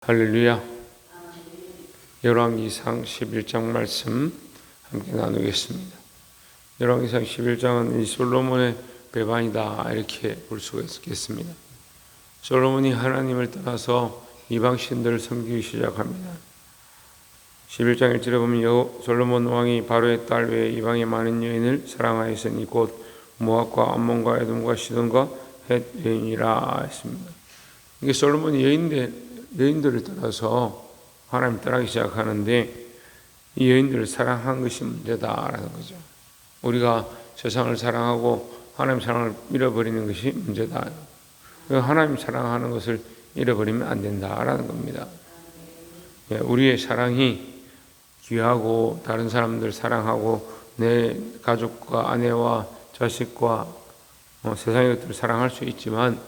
할렐루야. 열왕기상 11장 말씀 함께 나누겠습니다. 열왕기상 11장은 이 솔로몬의 배반이다 이렇게 볼 수가 있겠습니다. 솔로몬이 하나님을 떠나서 이방 신들을 섬기기 시작합니다. 11장 1절에 보면 솔로몬 왕이 바로의 딸 외에 이방의 많은 여인을 사랑하였으니 곧 모압과 암몬과 에돔과 시돈과 헷 여인이라 했습니다. 이게 솔로몬이 여인들을 따라서 하나님 따라가기 시작하는데 이 여인들을 사랑한 것이 문제다라는 거죠. 우리가 세상을 사랑하고 하나님 사랑을 잃어버리는 것이 문제다. 하나님 사랑하는 것을 잃어버리면 안 된다라는 겁니다. 우리의 사랑이 귀하고 다른 사람들 사랑하고 내 가족과 아내와 자식과 세상의 것들을 사랑할 수 있지만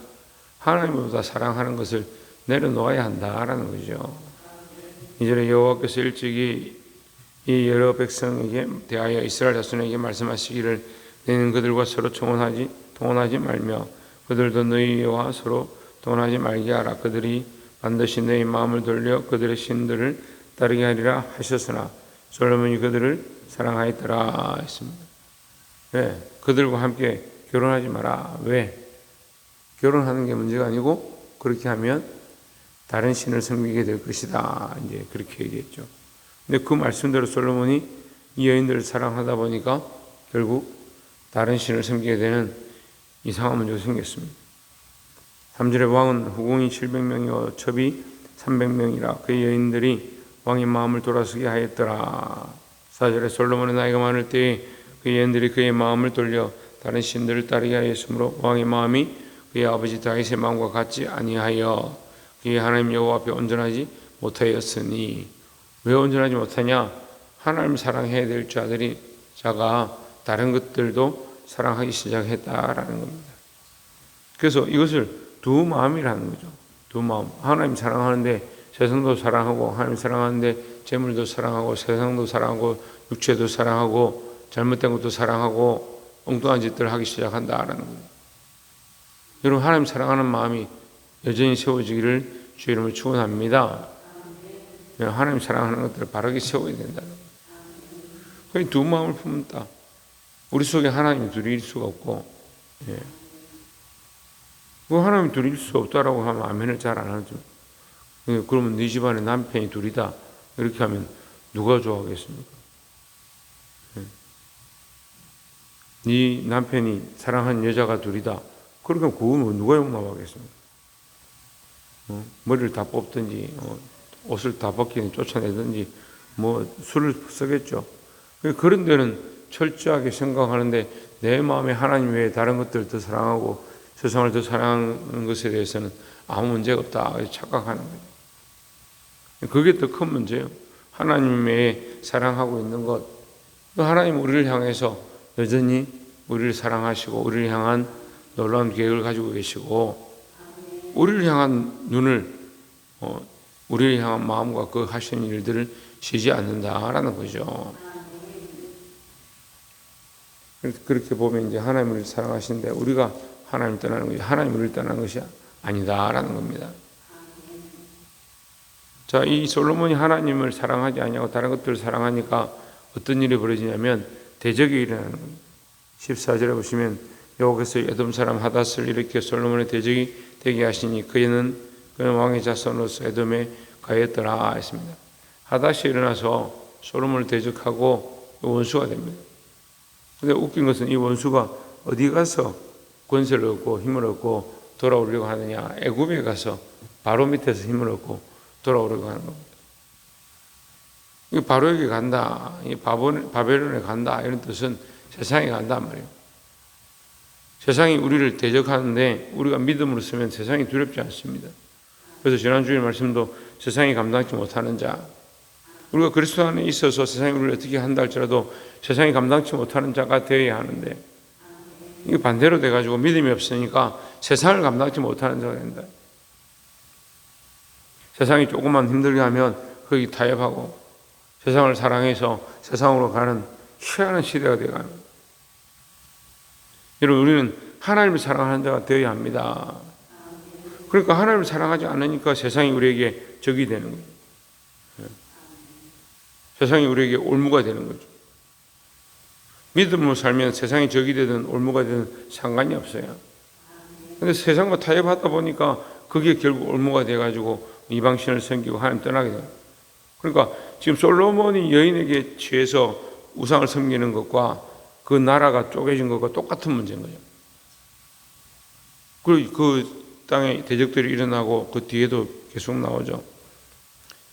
하나님보다 사랑하는 것을 내려놓아야 한다라는 거죠. 이전에 여호와께서 일찍이 이 여러 백성에게 대하여 이스라엘 자손에게 말씀하시기를 너희는 그들과 서로 통혼하지 말며 그들도 너희와 서로 통혼하지 말게 하라. 그들이 반드시 너희 마음을 돌려 그들의 신들을 따르게 하리라 하셨으나 솔로몬이 그들을 사랑하였더라 했습니다. 왜? 그들과 함께 결혼하지 마라. 왜? 결혼하는 게 문제가 아니고 그렇게 하면 다른 신을 섬기게 될 것이다. 이제 그렇게 얘기했죠. 근데 그 말씀대로 솔로몬이 이 여인들을 사랑하다 보니까 결국 다른 신을 섬기게 되는 이상한 문제가 생겼습니다. 3절에 왕은 후궁이 700명이요 첩이 300명이라 그 여인들이 왕의 마음을 돌아서게 하였더라. 4절에 솔로몬의 나이가 많을 때에 그 여인들이 그의 마음을 돌려 다른 신들을 따르게 하였으므로 왕의 마음이 그의 아버지 다윗의 마음과 같지 아니하여 그의 하나님 여호와 앞에 온전하지 못하였으니. 왜 온전하지 못하냐? 하나님 사랑해야 될 자가 다른 것들도 사랑하기 시작했다라는 겁니다. 그래서 이것을 두 마음이라는 거죠. 두 마음. 하나님 사랑하는데 세상도 사랑하고 하나님 사랑하는데 재물도 사랑하고 세상도 사랑하고 육체도 사랑하고 잘못된 것도 사랑하고 엉뚱한 짓들을 하기 시작한다라는 겁니다. 여러분, 하나님 사랑하는 마음이 여전히 세워지기를 주 이름으로 축원합니다. 하나님 사랑하는 것들을 바르게 세워야 된다는 거예요. 두 마음을 품다. 우리 속에 하나님 둘일 수가 없고, 그 하나님 둘일 수 없다라고 하면 아멘을 잘 안 하죠. 그러면 네 집안에 남편이 둘이다 이렇게 하면 누가 좋아하겠습니까? 네 남편이 사랑하는 여자가 둘이다. 그러면 그건 누가 용납하겠습니까? 머리를 다 뽑든지 옷을 다 벗기는 쫓아내든지 술을 쓰겠죠. 그런 데는 철저하게 생각하는데 내 마음에 하나님 외에 다른 것들을 더 사랑하고 세상을 더 사랑하는 것에 대해서는 아무 문제가 없다 착각하는 거예요. 그게 더 큰 문제예요. 하나님 외에 사랑하고 있는 것, 하나님 우리를 향해서 여전히 우리를 사랑하시고 우리를 향한 놀라운 계획을 가지고 계시고 우리를 향한 눈을 우리를 향한 마음과 그 하시는 일들을 쉬지 않는다라는 거죠. 그렇게 보면 이제 하나님을 사랑하시는데 우리가 하나님을 떠나는 것이 하나님 우리를 떠나는 것이 아니다라는 겁니다. 자, 이 솔로몬이 하나님을 사랑하지 아니하고 다른 것들을 사랑하니까 어떤 일이 벌어지냐면 대적이 일어나는 겁니다. 14절에 보시면 여호와께서 에돔 사람 하닷을 일으켜 솔로몬의 대적이 되게 하시니 그는 왕의 자손으로서 에돔에 가였더라 했습니다. 하닷이 일어나서 솔로몬을 대적하고 원수가 됩니다. 그런데 웃긴 것은 이 원수가 어디 가서 권세를 얻고 힘을 얻고 돌아오려고 하느냐? 애굽에 가서 바로 밑에서 힘을 얻고 돌아오려고 하는 겁니다. 바로에게 간다, 바벨론에 간다 이런 뜻은 세상에 간단 말이에요. 세상이 우리를 대적하는데 우리가 믿음으로 쓰면 세상이 두렵지 않습니다. 그래서 지난주에 말씀도 세상이 감당치 못하는 자, 우리가 그리스도 안에 있어서 세상이 우리를 어떻게 한다 할지라도 세상이 감당치 못하는 자가 되어야 하는데 이게 반대로 돼가지고 믿음이 없으니까 세상을 감당치 못하는 자가 된다. 세상이 조금만 힘들게 하면 거기 타협하고 세상을 사랑해서 세상으로 가는 희한한 시대가 되어가는 거예요. 여러분, 우리는 하나님을 사랑하는 자가 되어야 합니다. 그러니까 하나님을 사랑하지 않으니까 세상이 우리에게 적이 되는 거죠. 세상이 우리에게 올무가 되는 거죠. 믿음으로 살면 세상이 적이 되든 올무가 되든 상관이 없어요. 근데 세상과 타협하다 보니까 그게 결국 올무가 돼가지고 이방신을 섬기고 하나님 떠나게 돼요. 그러니까 지금 솔로몬이 여인에게 취해서 우상을 섬기는 것과 그 나라가 쪼개진 것과 똑같은 문제인 거죠. 그리고 그 땅에 대적들이 일어나고 그 뒤에도 계속 나오죠.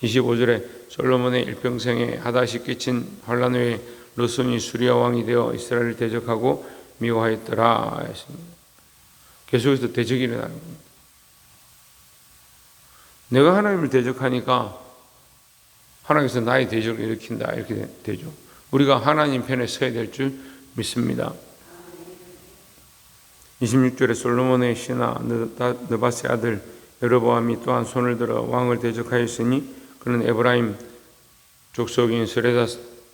25절에 솔로몬의 일평생에 하닷이 끼친 환란 후에 르손이 수리아 왕이 되어 이스라엘을 대적하고 미워하였더라 했습니다. 계속해서 대적이 일어나는 겁니다. 내가 하나님을 대적하니까 하나님께서 나의 대적을 일으킨다 이렇게 되죠. 우리가 하나님 편에 서야 될 줄 믿습니다. 26절에 솔로몬의 신하 느밧의 아들 여로보암이 또한 손을 들어 왕을 대적하였으니 그는 에브라임 족속인 스레다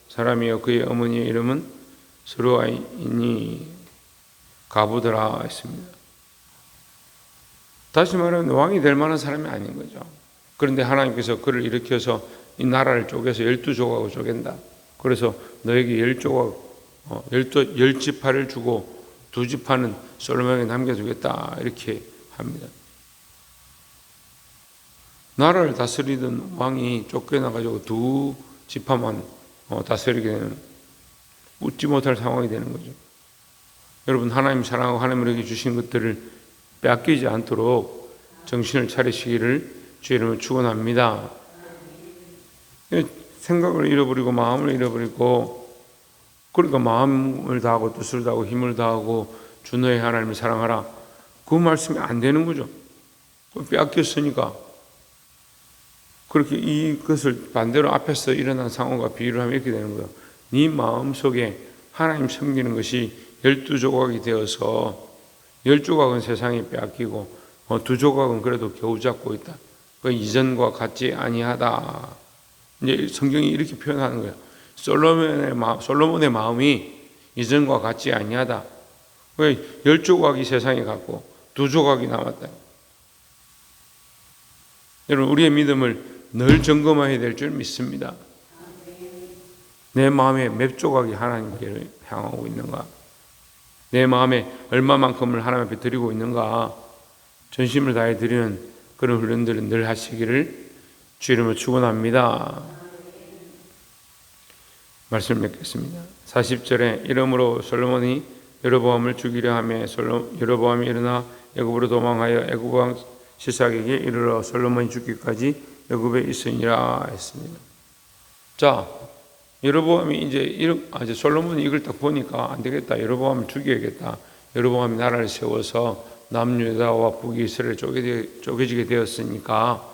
사람이요 그의 어머니의 이름은 스루아이니 가부더라 했습니다. 다시 말하면 왕이 될 만한 사람이 아닌 거죠. 그런데 하나님께서 그를 일으켜서 이 나라를 쪼개서 12조각으로 쪼갠다. 그래서 너에게 10지파를 주고 2지파는 솔로몬에게 남겨두겠다 이렇게 합니다. 나라를 다스리던 왕이 쫓겨나가지고 2지파만 다스리게 되는 웃지 못할 상황이 되는 거죠. 여러분 하나님 사랑하고 하나님에게 주신 것들을 빼앗기지 않도록 정신을 차리시기를 주의 이름으로 축원합니다. 생각을 잃어버리고 마음을 잃어버리고 그러니까 마음을 다하고 뜻을 다하고 힘을 다하고 주 너의 하나님을 사랑하라. 그 말씀이 안 되는 거죠. 빼앗겼으니까. 그렇게 이것을 반대로 앞에서 일어난 상황과 비유를 하면 이렇게 되는 거예요. 네 마음속에 하나님 섬기는 것이 12조각이 되어서 10조각은 세상에 빼앗기고 2조각은 그래도 겨우 잡고 있다. 그 이전과 같지 아니하다. 이제 성경이 이렇게 표현하는 거예요. 솔로몬의 마음이 이전과 같지 아니하다. 10조각이 세상에 갔고 2조각이 남았다. 여러분 우리의 믿음을 늘 점검해야 될 줄 믿습니다. 내 마음에 몇 조각이 하나님께 향하고 있는가? 내 마음에 얼마만큼을 하나님 앞에 드리고 있는가? 전심을 다해 드리는 그런 훈련들을 늘 하시기를 주 이름으로 축원합니다. 말씀을 맺겠습니다. 40절에 이러므로 솔로몬이 여로보암을 죽이려 하며 여로보암이 일어나 애굽으로 도망하여 애굽 왕 시삭에게 이르러 솔로몬이 죽기까지 애굽에 있으니라 했습니다. 자, 여로보암이 이제 솔로몬이 이걸 딱 보니까 안 되겠다. 여로보암을 죽여야겠다. 여로보암이 나라를 세워서 남유다와 북이스라엘 쪼개지게 되었으니까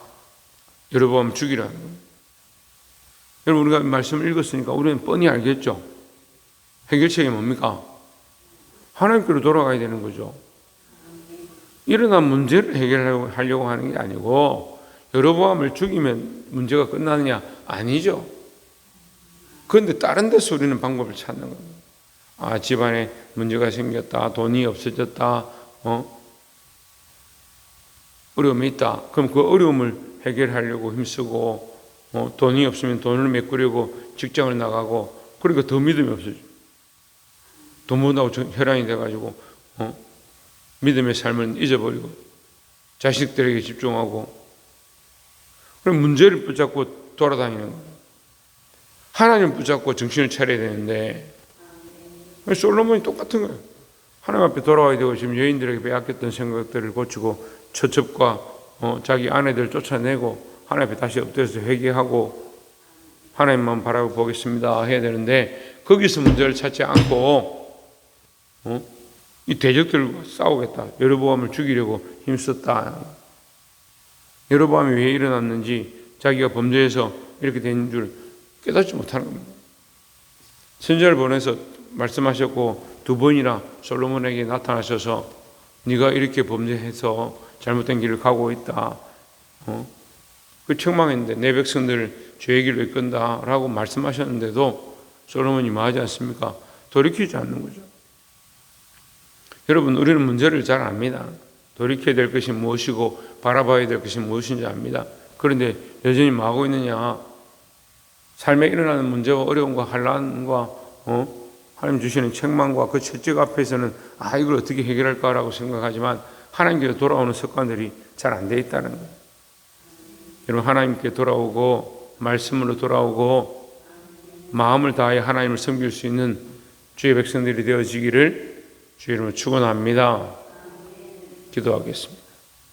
여로보암을 죽이라. 여러분 우리가 말씀을 읽었으니까 우리는 뻔히 알겠죠. 해결책이 뭡니까? 하나님께로 돌아가야 되는 거죠. 일어난 문제를 해결하려고 하는 게 아니고 여로보암을 죽이면 문제가 끝나느냐? 아니죠. 그런데 다른 데서 우리는 방법을 찾는 겁니다. 집안에 문제가 생겼다. 돈이 없어졌다. 어려움이 있다. 그럼 그 어려움을 해결하려고 힘쓰고 돈이 없으면 돈을 메꾸려고 직장을 나가고 그러니까 더 믿음이 없어져. 돈 못하고 혈안이 돼가지고 믿음의 삶을 잊어버리고 자식들에게 집중하고 그럼 문제를 붙잡고 돌아다니는 거예요. 하나님을 붙잡고 정신을 차려야 되는데 솔로몬이 똑같은 거예요. 하나님 앞에 돌아와야 되고 지금 여인들에게 빼앗겼던 생각들을 고치고 처첩과 자기 아내들 쫓아내고 하나님 앞에 다시 엎드려서 회개하고 하나님만 바라보겠습니다 해야 되는데 거기서 문제를 찾지 않고 이 대적들과 싸우겠다. 여로보암을 죽이려고 힘썼다. 여로보암이 왜 일어났는지 자기가 범죄해서 이렇게 된 줄 깨닫지 못하는 겁니다. 선지자를 보내서 말씀하셨고 2번이나 솔로몬에게 나타나셔서 네가 이렇게 범죄해서 잘못된 길을 가고 있다. 그 책망했는데 내 백성들을 죄의 길로 이끈다라고 말씀하셨는데도 솔로몬이 뭐하지 않습니까? 돌이키지 않는 거죠. 여러분 우리는 문제를 잘 압니다. 돌이켜야 될 것이 무엇이고 바라봐야 될 것이 무엇인지 압니다. 그런데 여전히 뭐 하고 있느냐? 삶에 일어나는 문제와 어려움과 환난과 하나님 주시는 책망과 그 채찍 앞에서는 이걸 어떻게 해결할까라고 생각하지만 하나님께 돌아오는 습관들이 잘 안 돼 있다는 거예요. 여러분, 하나님께 돌아오고 말씀으로 돌아오고 마음을 다해 하나님을 섬길 수 있는 주의 백성들이 되어지기를 주의 이름으로 축원합니다. 기도하겠습니다.